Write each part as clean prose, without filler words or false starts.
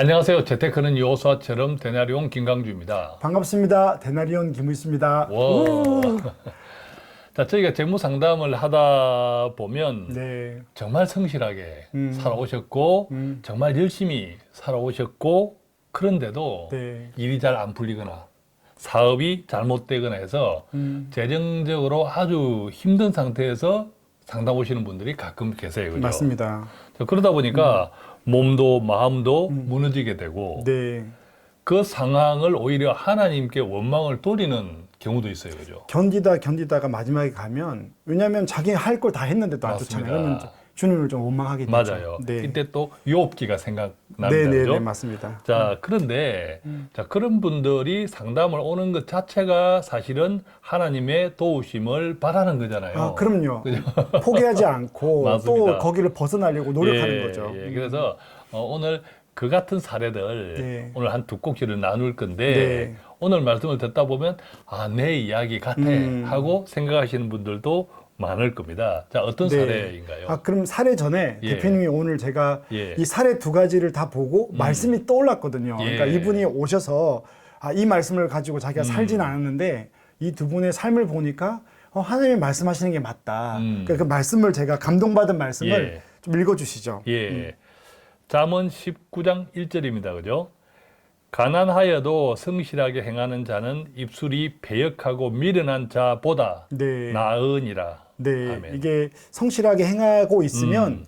안녕하세요. 재테크는 요사처럼 데나리온 김강주입니다. 반갑습니다. 데나리온 김우있습니다. 와. 자, 저희가 재무 상담을 하다 보면 네. 정말 성실하게 살아오셨고 정말 열심히 살아오셨고 그런데도 네. 일이 잘 안 풀리거나 사업이 잘못되거나 해서 재정적으로 아주 힘든 상태에서 상담 오시는 분들이 가끔 계세요. 그죠? 맞습니다. 자, 그러다 보니까 몸도 마음도 무너지게 되고 네. 그 상황을 오히려 하나님께 원망을 돌리는 경우도 있어요. 그죠? 견디다가 마지막에 가면, 왜냐하면 자기 할 걸 다 했는데도 안 맞습니다. 좋잖아요. 그러면 주님을 좀 원망하게 되죠. 맞아요. 네. 이때 또 욥기가 생각납니다. 네네네, 그죠? 맞습니다. 자, 그런데 자, 그런 분들이 상담을 오는 것 자체가 사실은 하나님의 도우심을 바라는 거잖아요. 아, 그럼요. 그죠? 포기하지 않고 맞습니다. 또 거기를 벗어나려고 노력하는 예, 거죠. 예. 그래서 오늘 그 같은 사례들 네. 오늘 한 두 꼭지를 나눌 건데 네. 오늘 말씀을 듣다 보면 아, 내 이야기 같아 하고 생각하시는 분들도 많을 겁니다. 자, 어떤 네. 사례인가요? 아, 그럼 사례 전에 예. 대표님이 오늘 제가 예. 이 사례 두 가지를 다 보고 말씀이 떠올랐거든요. 예. 그러니까 이분이 오셔서 아, 이 말씀을 가지고 자기가 살진 않았는데 이 두 분의 삶을 보니까 하나님이 말씀하시는 게 맞다. 그러니까 그 말씀을 제가 감동받은 말씀을 예. 좀 읽어주시죠. 예. 잠언 19장 1절입니다. 그죠? 가난하여도 성실하게 행하는 자는 입술이 배역하고 미련한 자보다 네. 나으니라. 네, 아멘. 이게 성실하게 행하고 있으면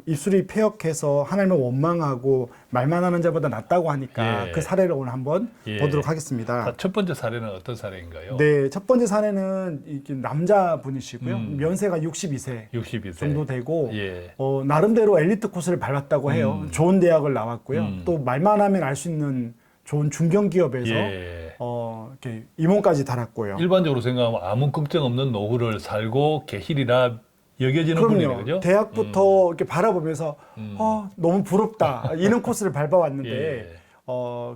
입술이 패역해서 하나님을 원망하고 말만 하는 자보다 낫다고 하니까 예. 그 사례를 오늘 한번 예. 보도록 하겠습니다. 자, 첫 번째 사례는 어떤 사례인가요? 네, 첫 번째 사례는 이렇게 남자분이시고요. 연세가 62세 62세 정도 되고 예. 나름대로 엘리트 코스를 밟았다고 해요. 좋은 대학을 나왔고요. 또 말만 하면 알 수 있는 좋은 중견기업에서 예. 이렇게 임원까지 달았고요. 일반적으로 생각하면 아무 걱정 없는 노후를 살고 계시리라 여겨지는 분이네, 그럼요. 그죠? 대학부터 이렇게 바라보면서 너무 부럽다. 이런 코스를 밟아왔는데 예.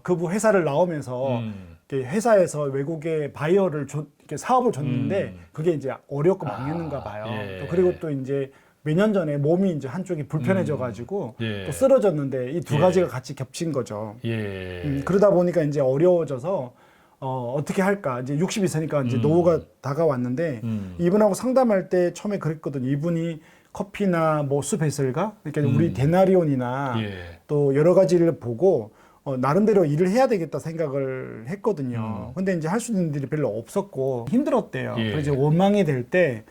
그분 회사를 나오면서 이렇게 회사에서 외국에 바이어를 이렇게 사업을 줬는데 그게 이제 어렵고 망했는가 봐요. 예. 또 그리고 또 이제 몇 년 전에 몸이 이제 한쪽이 불편해져가지고 예. 또 쓰러졌는데 이 두 예. 가지가 같이 겹친 거죠. 예. 그러다 보니까 이제 어려워져서 어떻게 할까 이제 62세니까 이제 노후가 다가왔는데 이분하고 상담할 때 처음에 그랬거든요. 이분이 커피나 뭐 수배슬가 그러니까 우리 데나리온이나 예. 또 여러 가지를 보고 나름대로 일을 해야 되겠다 생각을 했거든요. 근데 이제 할 수 있는 일이 별로 없었고 힘들었대요. 예. 그래서 이제 원망이 될 때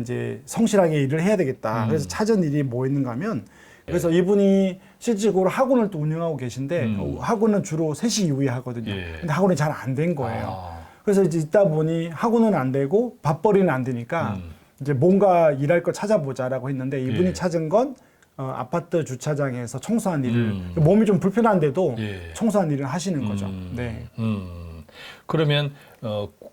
이제 성실하게 일을 해야 되겠다. 그래서 찾은 일이 뭐였는가 하면 그래서 이분이 실질적으로 학원을 또 운영하고 계신데 학원은 주로 3시 이후에 하거든요. 예. 근데 학원이 잘 안 된 거예요. 아. 그래서 이제 있다 보니 학원은 안 되고 밥벌이는 안 되니까 이제 뭔가 일할 거 찾아보자라고 했는데 이분이 예. 찾은 건 아파트 주차장에서 청소한 일을 몸이 좀 불편한데도 예. 청소한 일을 하시는 거죠. 네. 그러면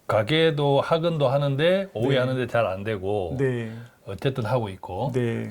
가게도 학원도 하는데 오후에 하는데 잘 안 되고 네. 어쨌든 하고 있고 네.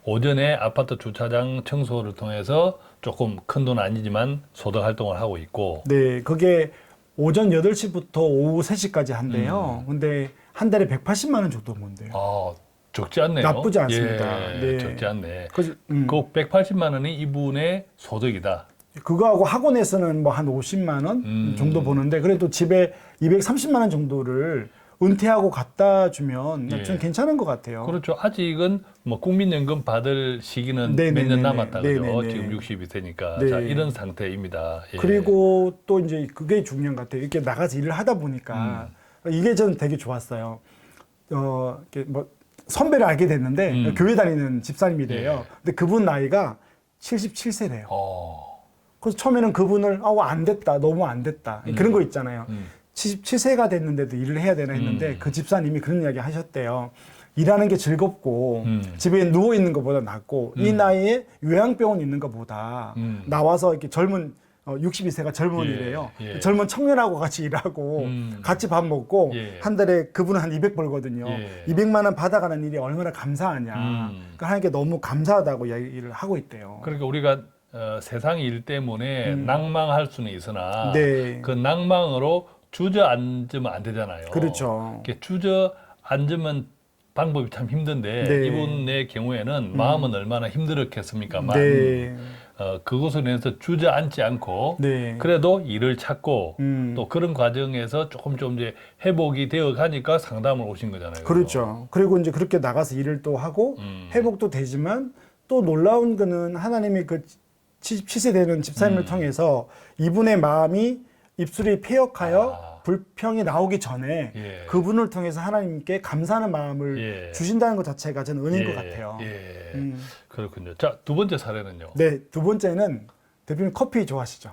오전에 아파트 주차장 청소를 통해서 조금 큰 돈 아니지만 소득 활동을 하고 있고 네. 그게 오전 8시부터 오후 3시까지 한대요. 근데 한 달에 180만 원 정도 번대요. 아, 적지 않네요. 나쁘지 않습니다. 예, 네. 적지 않네. 그래서, 그 180만 원이 이분의 소득이다. 그거하고 학원에서는 뭐 한 50만 원 정도 버는데 그래도 집에 230만 원 정도를 은퇴하고 갖다 주면 예. 좀 괜찮은 것 같아요. 그렇죠. 아직은 뭐 국민연금 받을 시기는 몇 네네네네. 년 남았다 그죠. 네네네. 지금 62세니까 네. 자, 이런 상태입니다. 예. 그리고 또 이제 그게 중요한 것 같아요. 이렇게 나가서 일을 하다 보니까 이게 저는 되게 좋았어요. 이렇게 뭐 선배를 알게 됐는데 교회 다니는 집사님이래요. 예. 근데 그분 나이가 77세래요. 어. 그래서 처음에는 그분을 안 됐다, 너무 안 됐다 그런 거 있잖아요. 77세가 됐는데도 일을 해야 되나 했는데 그 집사님이 그런 이야기 하셨대요. 일하는 게 즐겁고 집에 누워 있는 것보다 낫고 이 나이에 요양병원 있는 것보다 나와서 이렇게 젊은 62세가 젊은이래요. 예. 젊은 청년하고 같이 일하고 같이 밥 먹고 예. 한 달에 그분은 한 200 벌거든요. 예. 200만 원 받아가는 일이 얼마나 감사하냐. 그러니까 하나님께 너무 감사하다고 이야기를 하고 있대요. 그러니까 우리가 세상 일 때문에 낭망할 수는 있으나 네. 그 낭망으로 주저앉으면 안 되잖아요. 그렇죠. 이렇게 주저앉으면 방법이 참 힘든데 네. 이분의 경우에는 마음은 얼마나 힘들었겠습니까만 네. 그곳을 인해서 주저앉지 않고 네. 그래도 일을 찾고 또 그런 과정에서 조금 이제 회복이 되어 가니까 상담을 오신 거잖아요. 그렇죠. 그리고 이제 그렇게 나가서 일을 또 하고 회복도 되지만 또 놀라운 거는 하나님이 그 77세 되는 집사님을 통해서 이분의 마음이 입술이 폐역하여 불평이 나오기 전에 예. 그분을 통해서 하나님께 감사하는 마음을 예. 주신다는 것 자체가 저는 은혜인 것 예. 같아요. 예. 그렇군요. 자, 두 번째 사례는요. 네, 두 번째는 대표님 커피 좋아하시죠?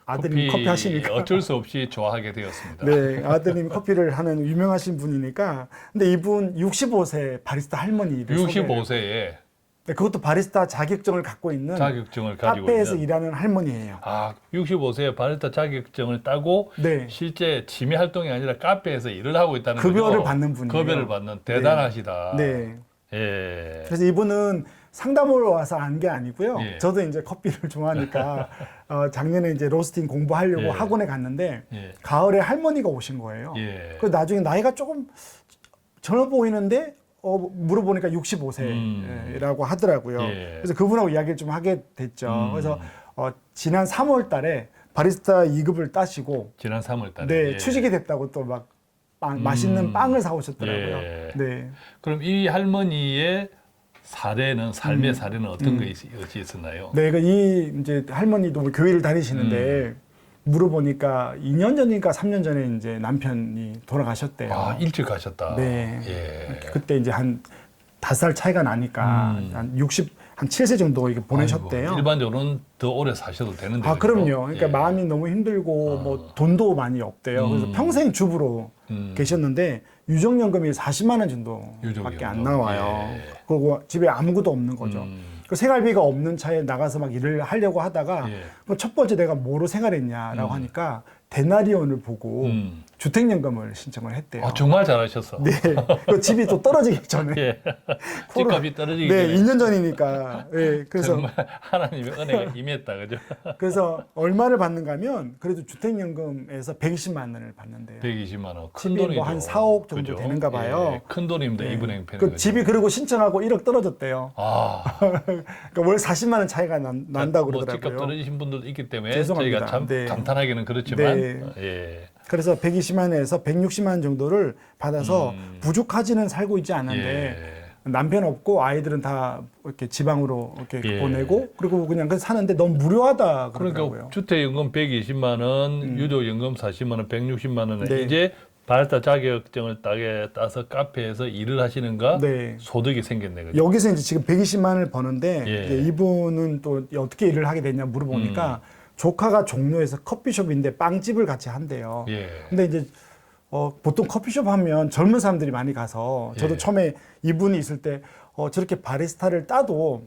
아드님 커피 하시니까. 어쩔 수 없이 좋아하게 되었습니다. 네, 아드님이 커피를 하는 유명하신 분이니까. 근데 이분 65세 바리스타 할머니를 65세에 네, 그것도 바리스타 자격증을 갖고 있는 자격증을 가지고 카페에서 있는 일하는 할머니예요. 65세에 바리스타 자격증을 따고 네. 실제 취미 활동이 아니라 카페에서 일을 하고 있다는 급여를 거죠. 받는 분이에요. 급여를 받는 대단하시다. 네. 예. 그래서 이분은 상담을 와서 안 게 아니고요. 예. 저도 이제 커피를 좋아하니까 작년에 이제 로스팅 공부하려고 예. 학원에 갔는데 예. 가을에 할머니가 오신 거예요. 예. 그래서 나중에 나이가 조금 젊어 보이는데 물어보니까 65세라고 하더라고요. 예. 그래서 그분하고 이야기를 좀 하게 됐죠. 그래서 지난 3월 달에 바리스타 2급을 따시고 지난 3월 달에 네, 예. 취직이 됐다고 또 막 맛있는 빵을 사오셨더라고요. 예. 네. 그럼 이 할머니의 사례는 삶의 사례는 어떤 것이 있었나요? 네, 이 이제 할머니도 교회를 다니시는데 물어보니까 2년 전인가 3년 전에 이제 남편이 돌아가셨대요. 일찍 가셨다. 네. 예. 그때 이제 한 5살 차이가 나니까 한 7세 정도 이렇게 보내셨대요. 아이고, 일반적으로는 더 오래 사셔도 되는데. 그럼요. 그러니까 예. 마음이 너무 힘들고 뭐 돈도 많이 없대요. 그래서 평생 주부로 계셨는데 유족연금이 40만 원 정도밖에 유족연금. 안 나와요. 예. 그리고 집에 아무것도 없는 거죠. 그 생활비가 없는 차에 나가서 막 일을 하려고 하다가 예. 그럼 첫 번째 내가 뭐로 생활했냐라고 하니까 데나리온을 보고 주택연금을 신청을 했대요. 정말 잘하셨어. 네, 그 집이 또 떨어지기 전에. 예. 집값이 떨어지기 네, 전에. 2년 전이니까. 네, 그래서 정말 하나님의 은혜가 임했다, 그죠? 그래서 얼마를 받는가 하면 그래도 주택연금에서 120만 원을 받는데요. 120만 원. 큰 집이 돈이죠. 뭐 한 4억 정도 되는가 봐요. 예. 큰 돈입니다. 네. 이분 행편은. 그 집이 그리고 신청하고 1억 떨어졌대요. 그러니까 월 40만 원 차이가 난다고 뭐 그러더라고요. 집값 떨어지신 분들도 있기 때문에 죄송합니다. 저희가 참 네. 감탄하기는 그렇지만 네. 예. 그래서 120만 원에서 160만 원 정도를 받아서 부족하지는 살고 있지 않은데 남편 없고 아이들은 다 이렇게 지방으로 이렇게 예. 보내고 그리고 그냥 사는데 너무 무료하다 그러더라고요. 그러니까 주택연금 120만 원, 유족연금 40만 원, 160만 원에 네. 이제 바리스타 자격증을 따서 카페에서 일을 하시는가 네. 소득이 생겼네, 그죠? 여기서 이제 지금 120만 원을 버는데 예. 이제 이분은 또 어떻게 일을 하게 됐냐 물어보니까 조카가 종로에서 커피숍인데 빵집을 같이 한대요. 예. 근데 이제 보통 커피숍 하면 젊은 사람들이 많이 가서 저도 예. 처음에 이분이 있을 때 저렇게 바리스타를 따도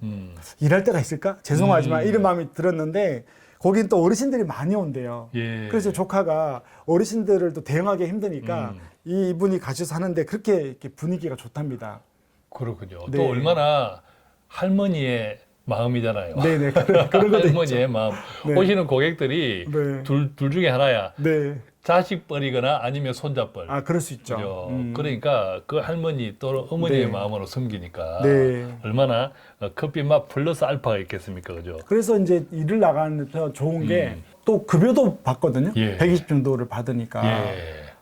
일할 때가 있을까? 죄송하지만 이런 마음이 들었는데 거긴 또 어르신들이 많이 온대요. 예. 그래서 조카가 어르신들을 또 대응하기 힘드니까 이분이 가셔서 하는데 그렇게 이렇게 분위기가 좋답니다. 그렇군요. 네. 또 얼마나 할머니의 마음이잖아요. 네네 그런 것도 있죠. 할머니의 마음. 네. 오시는 고객들이 네. 둘 중에 하나야. 네. 자식뻘이거나 아니면 손자뻘. 그럴 수 있죠. 그죠? 그러니까 그 할머니 또는 어머니의 네. 마음으로 섬기니까 네. 얼마나 커피 맛 플러스 알파가 있겠습니까, 그죠? 그래서 이제 일을 나가는데 좋은 게 또 급여도 받거든요. 예. 120 정도를 받으니까 예.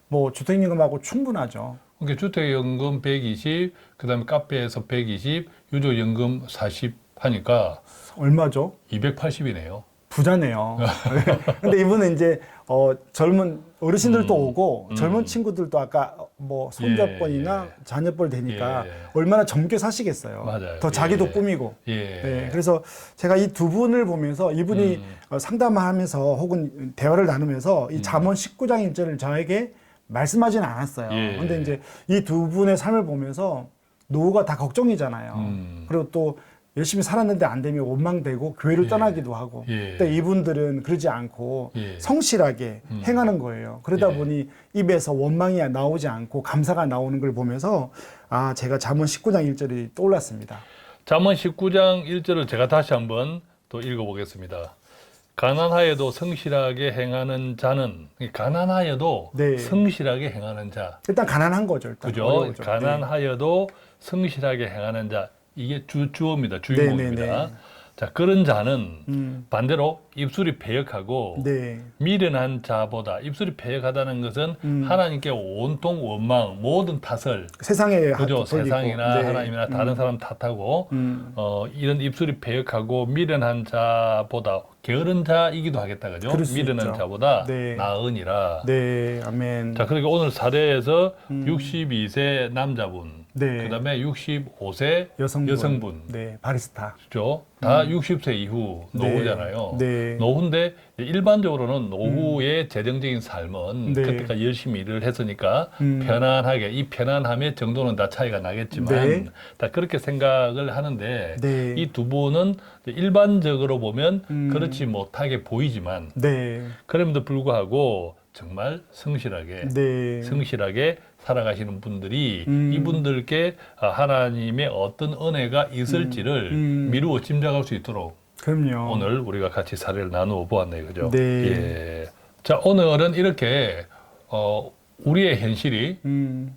뭐 주택연금하고 충분하죠. 그러니까 주택연금 120, 그다음에 카페에서 120, 유족연금 40 하니까 얼마죠? 280이네요. 부자네요. 근데 이분은 이제 젊은 어르신들도 오고 젊은 친구들도 아까 뭐 손자뻘이나 예. 자녀뻘 되니까 예. 얼마나 젊게 사시겠어요. 맞아요. 더 자기도 예. 꾸미고. 예. 네, 그래서 제가 이 두 분을 보면서 이분이 상담하면서 혹은 대화를 나누면서 이 잠언 19장 1절을 저에게 말씀하지는 않았어요. 예. 근데 이제 이 두 분의 삶을 보면서 노후가 다 걱정이잖아요. 그리고 또 열심히 살았는데 안 되면 원망되고 교회를 떠나기도 하고. 예. 근데 이분들은 그러지 않고 예. 성실하게 행하는 거예요. 그러다 예. 보니 입에서 원망이 나오지 않고 감사가 나오는 걸 보면서 제가 잠언 19장 1절이 떠올랐습니다. 잠언 19장 1절을 제가 다시 한번 또 읽어보겠습니다. 가난하여도 성실하게 행하는 자는, 가난하여도 네. 성실하게 행하는 자. 일단 가난한 거죠. 일단 그죠? 어려우죠. 가난하여도 성실하게 행하는 자. 이게 주어입니다. 주인공입니다. 네, 네, 네. 자, 그런 자는 반대로 입술이 패역하고 네. 미련한 자보다 입술이 패역하다는 것은 하나님께 온통 원망, 모든 탓을 세상에 그죠? 돌리고. 세상이나 네. 하나님이나 다른 사람 탓하고 이런 입술이 패역하고 미련한 자보다 게으른 자이기도 하겠다, 그죠? 그럴 수 미련한 있죠. 자보다 네. 나으니라. 네, 아멘. 자, 그러니까 오늘 사례에서 62세 남자분, 네. 그다음에 65세 여성분, 네, 바리스타. 그죠? 다 60세 이후 노후잖아요. 네. 노후인데 일반적으로는 노후의 재정적인 삶은 네. 그때까지 열심히 일을 했으니까 편안하게 이 편안함의 정도는 다 차이가 나겠지만 네. 다 그렇게 생각을 하는데 네. 이 두 분은 일반적으로 보면 그렇지 못하게 보이지만 네. 그럼에도 불구하고 정말 성실하게 네. 성실하게 살아가시는 분들이 이분들께 하나님의 어떤 은혜가 있을지를 미루어 짐작할 수 있도록 그럼요. 오늘 우리가 같이 사례를 나누어 보았네요. 그죠? 네. 예. 자, 오늘은 이렇게 우리의 현실이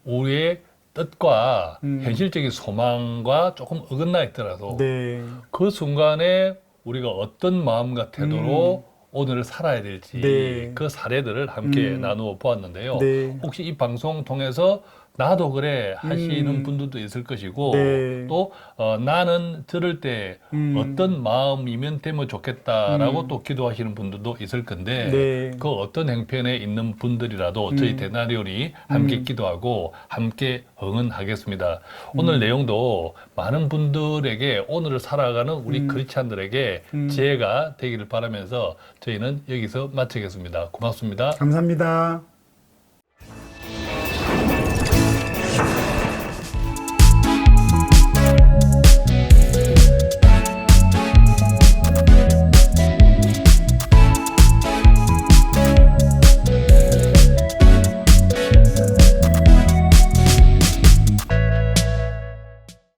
우리의 뜻과 현실적인 소망과 조금 어긋나 있더라도 네. 그 순간에 우리가 어떤 마음과 태도로 오늘을 살아야 될지 네. 그 사례들을 함께 나누어 보았는데요. 네. 혹시 이 방송 통해서 나도 그래 하시는 분들도 있을 것이고 네. 또 나는 들을 때 어떤 마음이면 되면 좋겠다라고 또 기도하시는 분들도 있을 건데 네. 그 어떤 행편에 있는 분들이라도 저희 대나리온이 함께 기도하고 함께 응원하겠습니다. 오늘 내용도 많은 분들에게 오늘을 살아가는 우리 크리스찬들에게 지혜가 되기를 바라면서 저희는 여기서 마치겠습니다. 고맙습니다. 감사합니다.